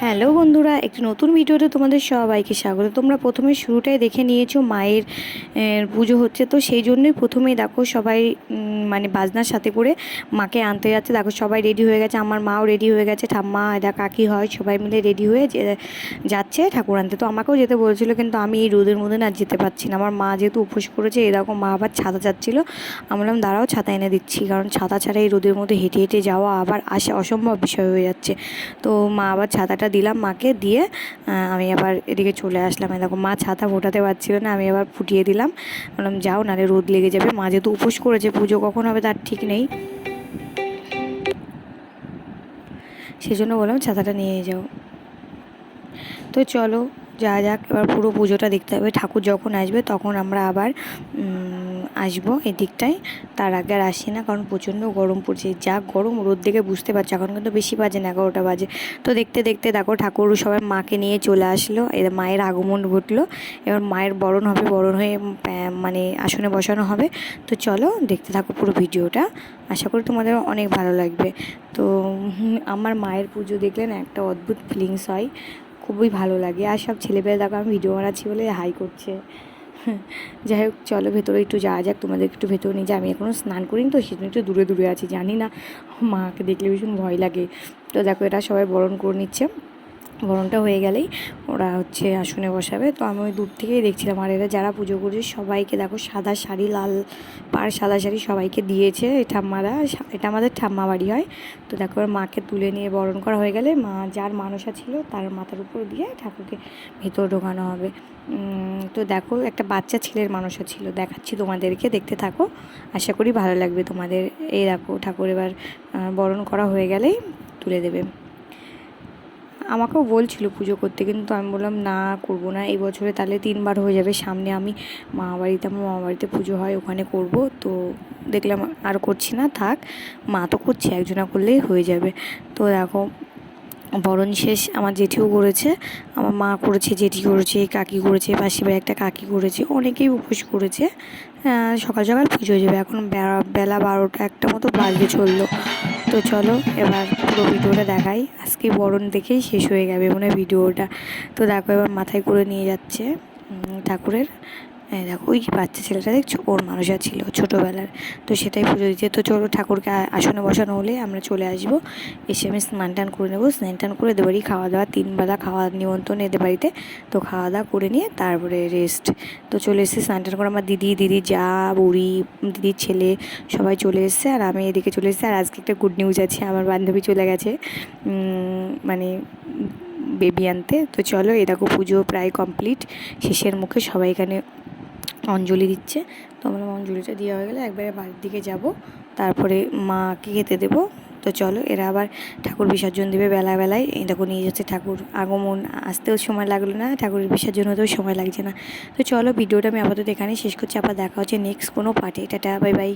Hello বন্ধুরা, একটি নতুন ভিডিওতে তোমাদের সবাইকে স্বাগত। তোমরা প্রথমে শুরুটাই দেখে নিয়েছো মায়ের পুজো হচ্ছে, তো সেই জন্যই প্রথমেই দেখো সবাই মানে বাজনার সাথে করে মাকে আনতে যাচ্ছে। দেখো সবাই রেডি হয়ে গেছে, আমার মাও রেডি হয়ে গেছে, ঠাম্মা এরা কাকি হয় সবাই মিলে রেডি হয়ে যাচ্ছে ঠাকুর আনতে। তো আমাকেও যেতে বলেছিলো, কিন্তু আমি এই রোদের মধ্যে না যেতে পারছি না। আমার মা যেহেতু উপোস করেছে, এরকম মা আবার ছাতা চাচ্ছিলো। আমি বললাম দাঁড়াও ছাতা এনে দিচ্ছি, কারণ ছাতা ছাড়া এই রোদের মধ্যে হেঁটে হেঁটে যাওয়া আবার আসা অসম্ভব বিষয় হয়ে যাচ্ছে। তো মা আবার ছাতাটা দিলাম মাকে, দিয়ে আমি আবার এদিকে চলে আসলাম। দেখো মা ছাতা ফোটাতে পারছিল না, আমি আবার ফুটিয়ে দিলাম। বললাম যাও, নাহলে রোদ লেগে যাবে। মা যেহেতু উপোস করেছে, পুজো কখন হবে তার ঠিক নেই, সেজন্য বললাম ছাতাটা নিয়ে যাও। তো চলো যাক, এবার পুরো পুজোটা দেখতে হবে। ঠাকুর যখন আসবে তখন আমরা আবার আসবো এই দিকটায়, তার আগে আর আসি না, কারণ প্রচণ্ড গরম পড়ছে। যা গরম, রোদ দেখে বুঝতে পারছি। এখন কিন্তু বেশি বাজে না, 11টা বাজে। তো দেখতে দেখতে দেখো ঠাকুর সবাই মাকে নিয়ে চলে আসলো, এবার মায়ের আগমন ঘটলো। এবার মায়ের বরণ হবে, বরণ হয়ে মানে আসনে বসানো হবে। তো চলো দেখতে থাকো পুরো ভিডিওটা, আশা করি তোমাদের অনেক ভালো লাগবে। তো আমার মায়ের পুজো দেখলে না একটা অদ্ভুত ফিলিংস হয়, খুবই ভালো লাগে। আর সব ছেলেপেলে দেখো আমি ভিডিও বানাচ্ছি বলে হাই করছে। যাই হোক, চলো ভেতরে একটু যাওয়া যাক, তোমাদের একটু ভেতরে নিয়ে যাই। আমি এখনও স্নান করিনি, তো সেজন্য একটু দূরে দূরে আছি। জানি না, মাকে দেখলে ভীষণ ভয় লাগে। তো দেখো এটা সবাই বরণ করে নিচ্ছে। বরণটা হয়ে গেলেই ওরা হচ্ছে আসনে বসাবে। তো আমি ওই দূর থেকেই দেখছিলাম। আর এরা যারা পুজো করছে সবাইকে দেখো সাদা শাড়ি, লাল পাড় সাদা শাড়ি সবাইকে দিয়েছে এই ঠাম্মারা। এটা আমাদের ঠাম্মা বাড়ি হয়। তো দেখো মাকে তুলে নিয়ে বরণ করা হয়ে গেলে মা যার মানসা ছিল তার মাথার উপর দিয়ে ঠাকুরকে ভেতর ঢোকানো হবে। তো দেখো একটা বাচ্চা ছেলের মানসা ছিল, দেখাচ্ছি তোমাদেরকে, দেখতে থাকো, আশা করি ভালো লাগবে তোমাদের। এই দেখো ঠাকুর এবার বরণ করা হয়ে গেলেই তুলে দেবে। আমাকেও বলছিল পুজো করতে, কিন্তু আমি বললাম না, করবো না এই বছরে, তাহলে 3বার হয়ে যাবে। সামনে আমি আমার মামা বাড়িতে পুজো হয়, ওখানে করব। তো দেখলাম আর করছি না, থাক, মা তো করছে, একজনা করলেই হয়ে যাবে। তো দেখো বরণ শেষ, আমার জেঠিও করেছে, আমার মা করেছে, জেঠি করেছে, কাকি করেছে, পাশে বাড়ি একটা কাকি করেছে, অনেকেই উপোস করেছে। সকাল সকাল পুজো হয়ে যাবে। এখন বেলা 12টা 1টা মতো বাজতে চললো। তো চলো এবার পুরো ভিডিওটা দেখাই। আজকে বরণ দেখেই শেষ হয়ে যাবে মনে ভিডিওটা। তো দেখো এবার মাথায় করে নিয়ে যাচ্ছে ঠাকুরের। দেখো ওই বাচ্চা ছেলেটা দেখছো, ওর মানুষা ছিল ছোটোবেলার, তো সেটাই পুজো দিচ্ছে। তো চলো ঠাকুরকে আসনে বসানো হলে আমরা চলে আসবো, এসে আমি স্নান টান করে নেবো। স্নান টান করে এদের বাড়ি খাওয়া দাওয়া, 3 বেলা খাওয়া নিমন্ত্রণ এদের বাড়িতে। তো খাওয়া দাওয়া করে নিয়ে তারপরে রেস্ট। তো চলে এসেছি স্নান টান করে, আমার দিদি যা বুড়ি, দিদির ছেলে সবাই চলে এসছে, আর আমি এদিকে চলে এসেছি। আর আজকে একটা গুড নিউজ আছে, আমার বান্ধবী চলে গেছে মানে বেবি আনতে। তো চলো এরকম পুজো প্রায় কমপ্লিট, শেষের মুখে সবাই এখানে অঞ্জলি দিচ্ছে। তো আমরা অঞ্জলিটা দেওয়া হয়ে গেলে একবারে বাড়ির দিকে যাব, তারপরে মাকে খেতে দেবো। তো চলো এরা আবার ঠাকুর বিসর্জন দেবে বেলায়। এই দেখো নিয়ে যাচ্ছে ঠাকুর, আগমন আসতেও সময় লাগলো না, ঠাকুরের বিসর্জন হতেও সময় লাগছে না। তো চলো ভিডিওটা আমি আপাতত এখানেই শেষ করছি, আবার দেখা হচ্ছে নেক্সট কোনো পার্টে। Tata, bye bye.